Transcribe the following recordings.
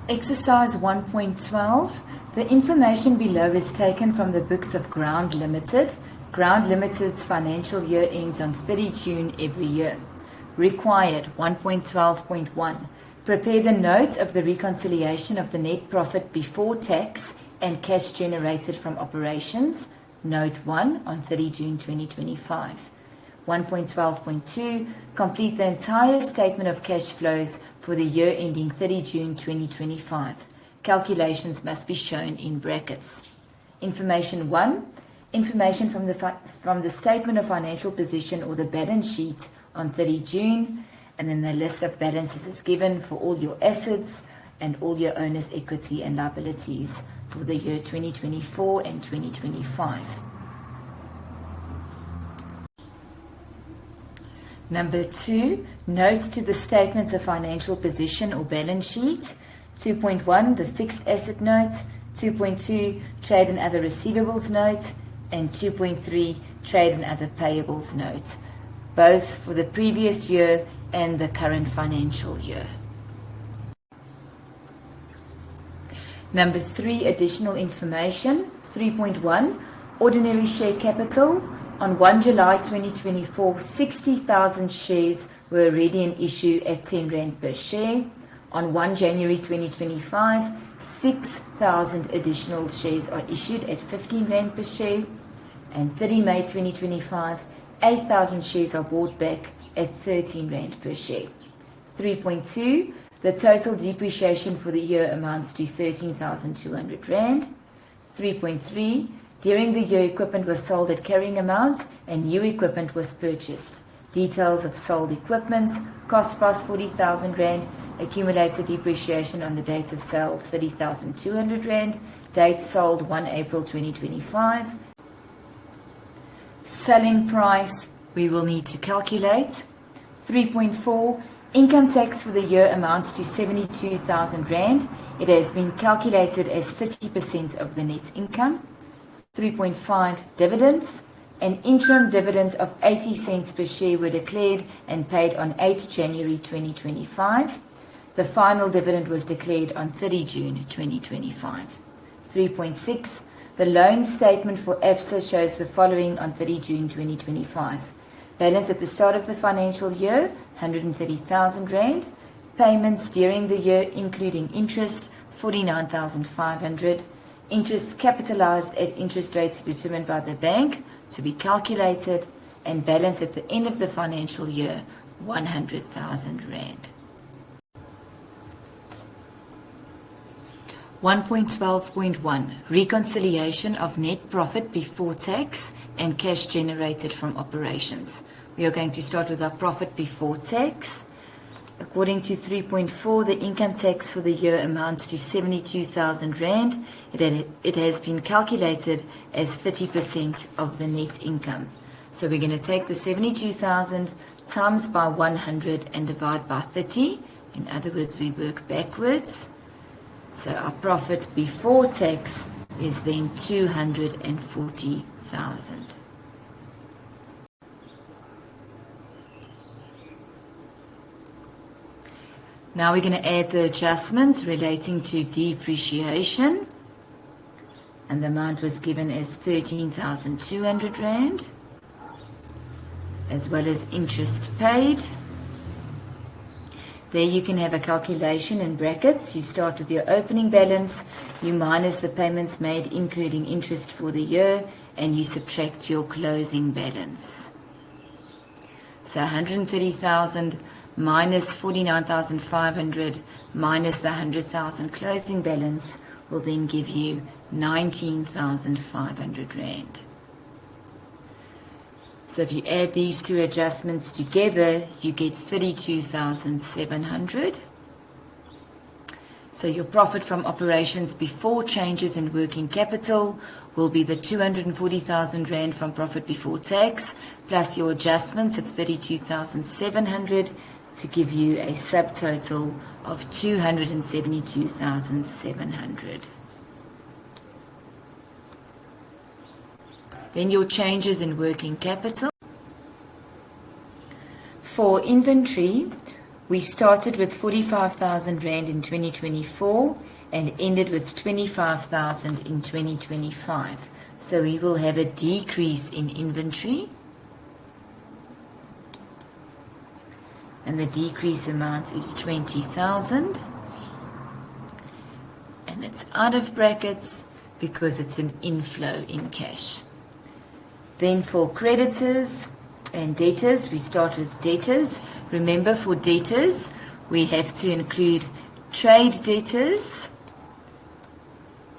Exercise 1.12. The information below is taken from the books of Ground Limited. Ground Limited's financial year ends on 30 June every year. Required 1.12.1. Prepare the note of the reconciliation of the net profit before tax and cash generated from operations, Note 1, on 30 June 2025. 1.12.2. Complete the entire statement of cash flows for the year ending 30 June 2025. Calculations must be shown in brackets. Information 1. Information from the statement of financial position or the balance sheet on 30 June, and then the list of balances is given for all your assets and all your owner's equity and liabilities for the year 2024 and 2025. Number 2, notes to the statements of financial position or balance sheet. 2.1, the fixed asset note. 2.2, trade and other receivables note. And 2.3, trade and other payables note, both for the previous year and the current financial year. Number 3, additional information. 3.1, ordinary share capital. On 1 July 2024, 60,000 shares were already in issue at 10 Rand per share. On 1 January 2025, 6,000 additional shares are issued at 15 Rand per share. And 30 May 2025, 8,000 shares are bought back at 13 Rand per share. 3.2, the total depreciation for the year amounts to 13,200 Rand. 3.3, during the year, equipment was sold at carrying amount and new equipment was purchased. Details of sold equipment: cost price 40,000 Rand, accumulated depreciation on the date of sale 30,200 Rand, date sold 1 April 2025. Selling price we will need to calculate. 3.4, income tax for the year amounts to 72,000 Rand. It has been calculated as 30% of the net income. 3.5, dividends. An interim dividend of 80 cents per share were declared and paid on 8 January 2025. The final dividend was declared on 30 June 2025. 3.6, the loan statement for ABSA shows the following on 30 June 2025. Balance at the start of the financial year, 130,000 Rand. Payments during the year, including interest, 49,500. Interest capitalized at interest rates determined by the bank to be calculated, and balance at the end of the financial year, 100,000 Rand. 1.12.1, reconciliation of net profit before tax and cash generated from operations. We are going to start with our profit before tax. According to 3.4, the income tax for the year amounts to 72,000 Rand. It has been calculated as 30% of the net income. So we're going to take the 72,000 times by 100 and divide by 30. In other words, we work backwards. So our profit before tax is then 240,000. Now we're going to add the adjustments relating to depreciation. And the amount was given as 13,200 Rand, as well as interest paid. There you can have a calculation in brackets. You start with your opening balance, you minus the payments made including interest for the year, and you subtract your closing balance. So 130,000 minus 49,500 minus the 100,000 closing balance will then give you 19,500 Rand. So if you add these two adjustments together, you get 32,700. So your profit from operations before changes in working capital will be the 240,000 Rand from profit before tax, plus your adjustments of 32,700 to give you a subtotal of 272,700. Then your changes in working capital. For inventory, We started with 45,000 Rand in 2024 and ended with 25,000 in 2025. So we will have a decrease in inventory. And the decrease amount is 20,000. And it's out of brackets because it's an inflow in cash. Then for creditors and debtors, we start with debtors. Remember, for debtors, we have to include trade debtors,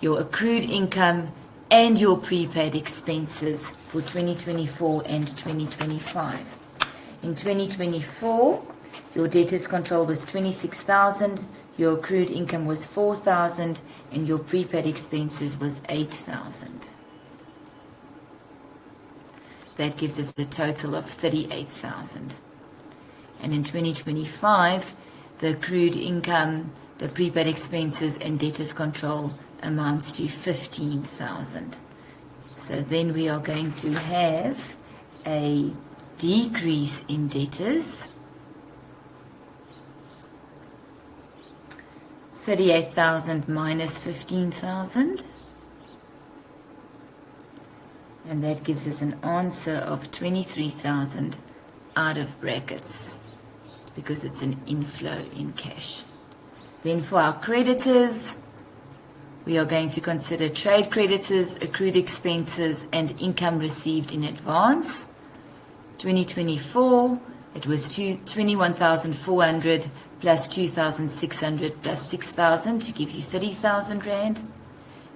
your accrued income, and your prepaid expenses for 2024 and 2025. In 2024, your debtors control was 26,000, your accrued income was 4,000, and your prepaid expenses was 8,000. That gives us a total of 38,000. And in 2025, the accrued income, the prepaid expenses, and debtors control amounts to 15,000. So then we are going to have a decrease in debtors, 38,000 minus 15,000. And that gives us an answer of 23,000 out of brackets because it's an inflow in cash. Then for our creditors, we are going to consider trade creditors, accrued expenses, and income received in advance. 2024, it was 21,400 plus 2,600 plus 6,000 to give you 30,000 Rand.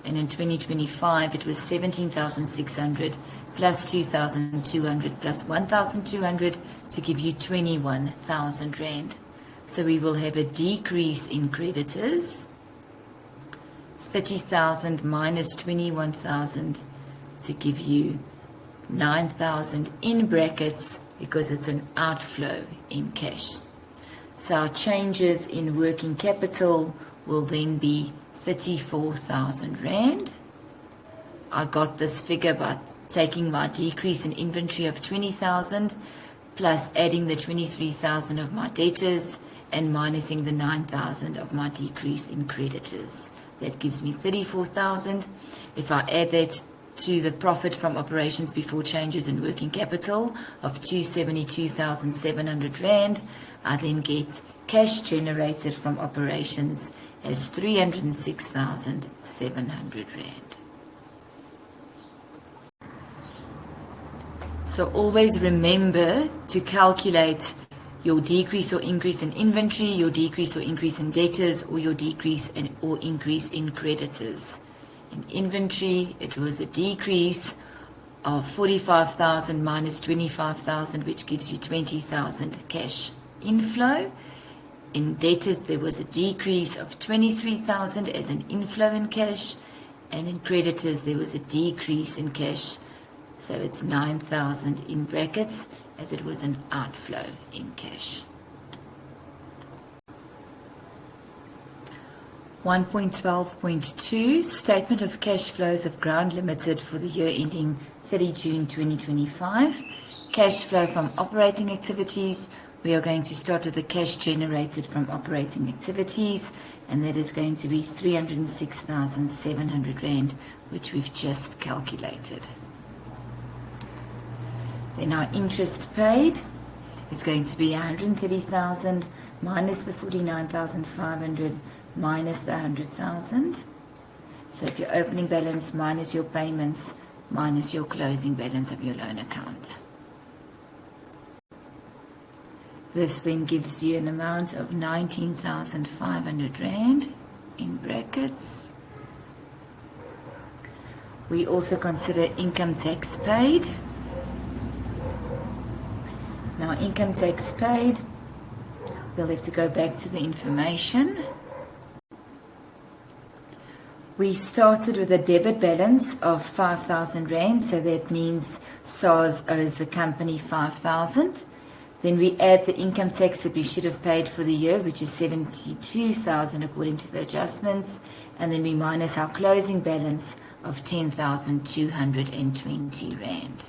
And in 2025, it was 17,600 plus 2,200 plus 1,200 to give you 21,000 Rand. So we will have a decrease in creditors, 30,000 minus 21,000 to give you 9,000 in brackets because it's an outflow in cash. So our changes in working capital will then be 34,000 Rand. I got this figure by taking my decrease in inventory of 20,000 plus adding the 23,000 of my debtors and minusing the 9,000 of my decrease in creditors. That gives me 34,000. If I add that to the profit from operations before changes in working capital of 272,700 Rand, I then get cash generated from operations as 306,700 Rand. So always remember to calculate your decrease or increase in inventory, your decrease or increase in debtors, or your decrease or increase in creditors. In inventory, it was a decrease of 45,000 minus 25,000, which gives you 20,000 cash inflow. In debtors, there was a decrease of 23,000 as an inflow in cash, and in creditors, there was a decrease in cash. So it's 9,000 in brackets, as it was an outflow in cash. 1.12.2 Statement of Cash Flows of Ground Limited for the year ending 30 June 2025. Cash flow from operating activities. We are going to start with the cash generated from operating activities, and that is going to be 306,700 Rand, which we've just calculated. Then our interest paid is going to be 130,000 minus the 49,500 minus the 100,000. So it's your opening balance minus your payments minus your closing balance of your loan account. This then gives you an amount of 19,500 Rand in brackets. We also consider income tax paid. Now, income tax paid, we'll have to go back to the information. We started with a debit balance of 5,000 Rand, so that means SARS owes the company 5,000. Then we add the income tax that we should have paid for the year, which is 72,000 according to the adjustments, and then we minus our closing balance of 10,220 Rand.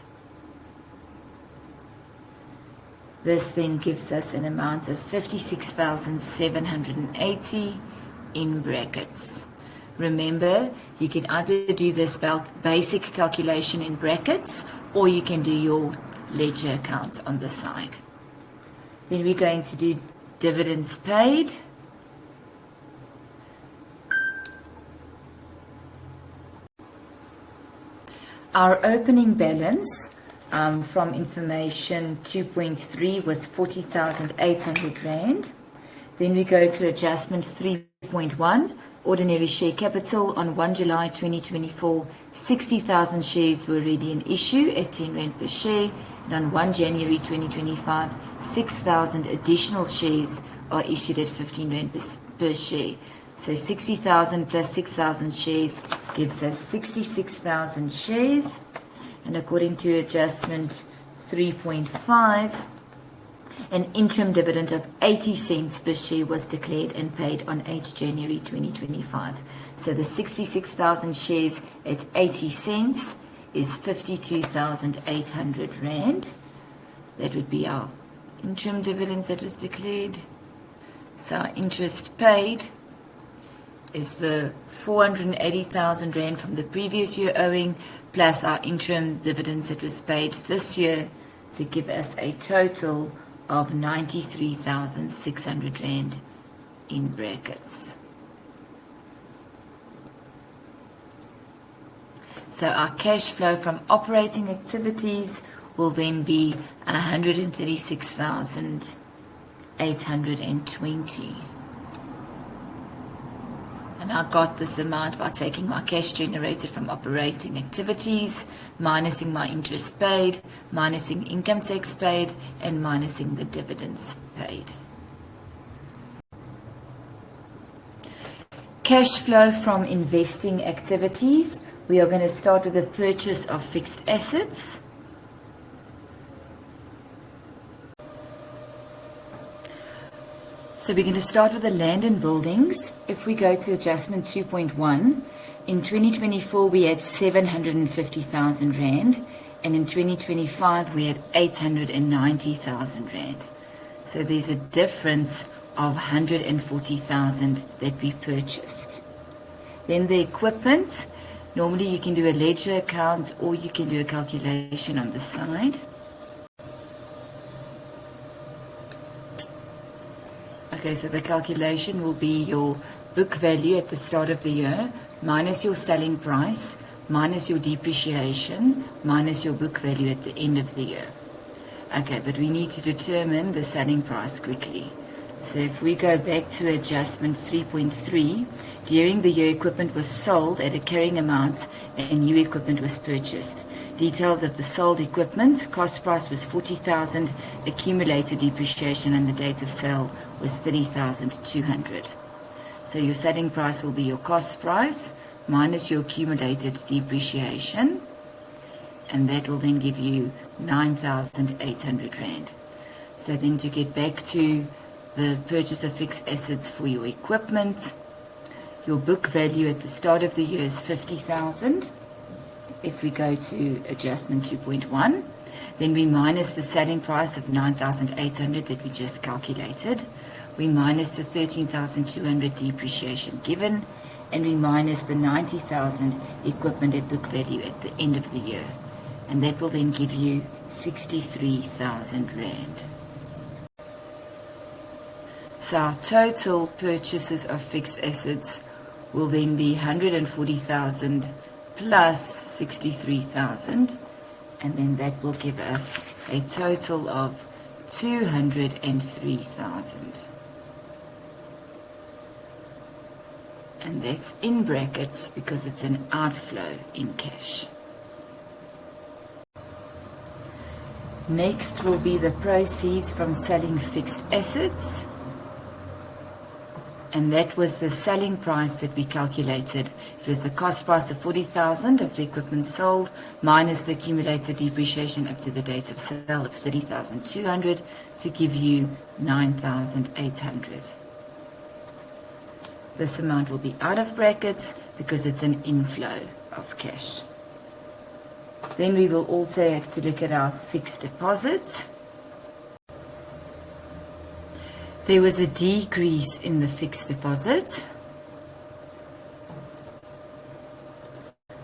This then gives us an amount of 56,780 in brackets. Remember, you can either do this basic calculation in brackets, or you can do your ledger account on the side. Then we're going to do dividends paid. Our opening balance from information 2.3 was 40,800 Rand. Then we go to adjustment 3.1, ordinary share capital. On 1 July 2024, 60,000 shares were already in issue at 10 Rand per share. And on 1 January 2025, 6,000 additional shares are issued at 15 Rand per share. So 60,000 plus 6,000 shares gives us 66,000 shares. And according to adjustment 3.5, an interim dividend of 80 cents per share was declared and paid on 8 January 2025. So the 66,000 shares at 80 cents is 52,800 Rand. That would be our interim dividends that was declared. So our interest paid is the 480,000 Rand from the previous year owing, plus our interim dividends that was paid this year, to give us a total of 93,600 Rand in brackets. So our cash flow from operating activities will then be 136,820. And I got this amount by taking my cash generated from operating activities, minusing my interest paid, minusing income tax paid, and minusing the dividends paid. Cash flow from investing activities. We are going to start with the purchase of fixed assets. So we're going to start with the land and buildings. If we go to adjustment 2.1, in 2024 we had 750,000 Rand, and in 2025 we had 890,000 Rand. So there's a difference of 140,000 that we purchased. Then the equipment, normally you can do a ledger account or you can do a calculation on the side. Okay, so the calculation will be your book value at the start of the year, minus your selling price, minus your depreciation, minus your book value at the end of the year. Okay, but we need to determine the selling price quickly. So if we go back to adjustment 3.3, during the year equipment was sold at a carrying amount and new equipment was purchased. Details of the sold equipment: cost price was 40,000, accumulated depreciation and the date of sale was 30,200. So your selling price will be your cost price minus your accumulated depreciation, and that will then give you 9,800 Rand. So then to get back to the purchase of fixed assets for your equipment, your book value at the start of the year is 50,000. If we go to adjustment 2.1, then we minus the selling price of 9,800 that we just calculated. We minus the 13,200 depreciation given, and we minus the 90,000 equipment at book value at the end of the year. And that will then give you 63,000 Rand. So our total purchases of fixed assets will then be 140,000 plus 63,000, and then that will give us a total of 203,000. And that's in brackets because it's an outflow in cash. Next will be the proceeds from selling fixed assets. And that was the selling price that we calculated. It was the cost price of 40,000 of the equipment sold minus the accumulated depreciation up to the date of sale of 30,200 to give you 9,800. This amount will be out of brackets because it's an inflow of cash. Then we will also have to look at our fixed deposit. There was a decrease in the fixed deposit.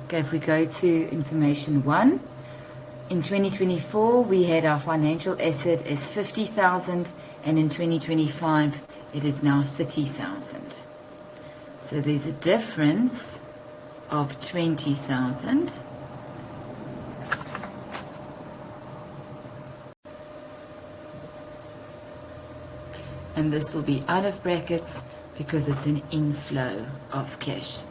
Okay, if we go to information 1, in 2024 we had our financial asset as 50,000, and in 2025 it is now 30,000. So there's a difference of 20,000. And this will be out of brackets because it's an inflow of cash.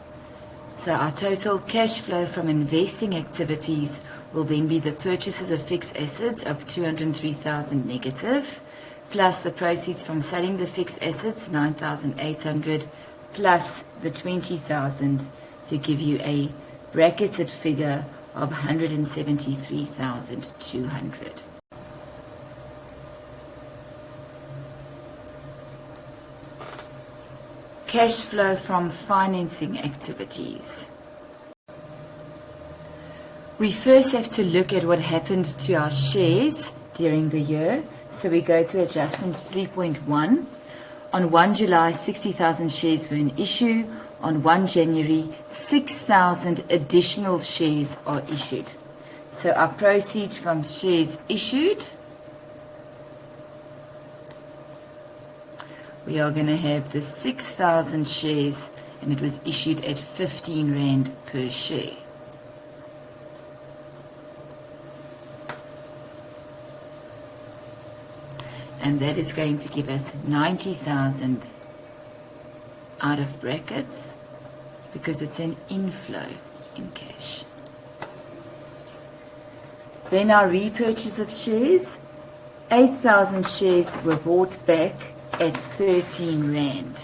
So our total cash flow from investing activities will then be the purchases of fixed assets of 203,000 negative, plus the proceeds from selling the fixed assets, 9,800, plus the 20,000 to give you a bracketed figure of 173,200. Cash flow from financing activities. We first have to look at what happened to our shares during the year. So we go to adjustment 3.1. On 1 July, 60,000 shares were in issue. On 1 January, 6,000 additional shares are issued. So our proceeds from shares issued, we are going to have the 6,000 shares, and it was issued at 15 Rand per share. And that is going to give us 90,000 out of brackets because it's an inflow in cash. Then our repurchase of shares, 8,000 shares were bought back at 13 Rand.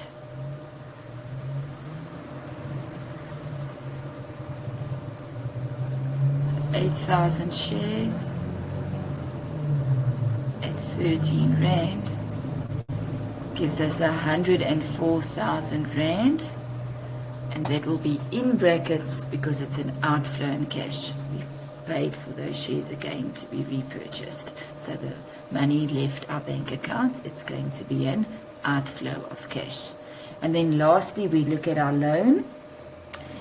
So 8,000 shares at 13 Rand gives us 104,000 Rand, and that will be in brackets because it's an outflow in cash. We paid for those shares again to be repurchased. So the money left our bank account, it's going to be an outflow of cash. And then lastly, we look at our loan.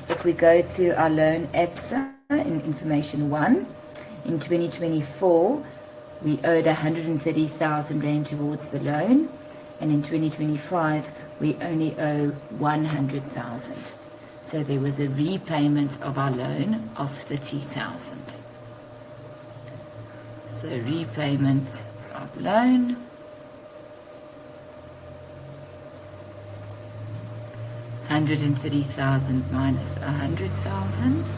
If we go to our loan ABSA in information 1, in 2024, we owed 130,000 Rand towards the loan, and in 2025, we only owe 100,000. So there was a repayment of our loan of 30,000. So repayment of loan, $130,000 minus 100,000,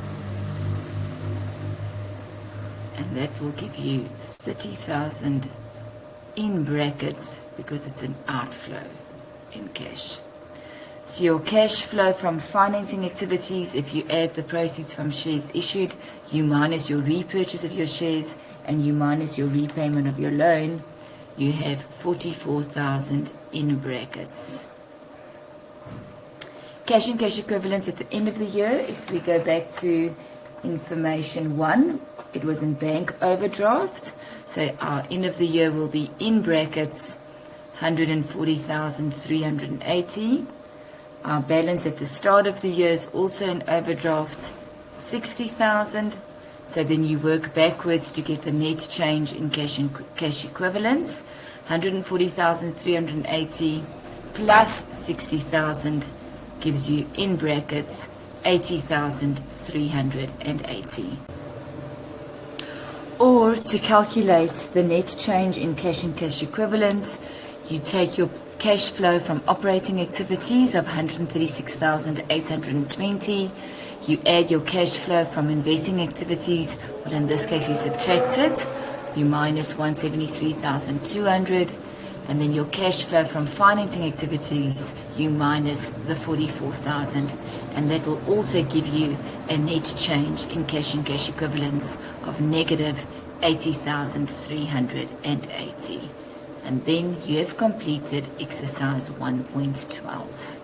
and that will give you 30,000 in brackets because it's an outflow in cash. So your cash flow from financing activities, if you add the proceeds from shares issued, you minus your repurchase of your shares, and you minus your repayment of your loan, you have 44,000 in brackets. Cash and cash equivalents at the end of the year, if we go back to information 1, it was in bank overdraft. So our end of the year will be in brackets 140,380. Our balance at the start of the year is also in overdraft 60,000. So then you work backwards to get the net change in cash and cash equivalents. 140,380 plus 60,000 gives you in brackets 80,380. Or to calculate the net change in cash and cash equivalents, you take your cash flow from operating activities of 136,820. You add your cash flow from investing activities, well in this case you subtract it, you minus 173,200, and then your cash flow from financing activities, you minus the 44,000, and that will also give you a net change in cash and cash equivalents of negative 80,380. And then you have completed exercise 1.12.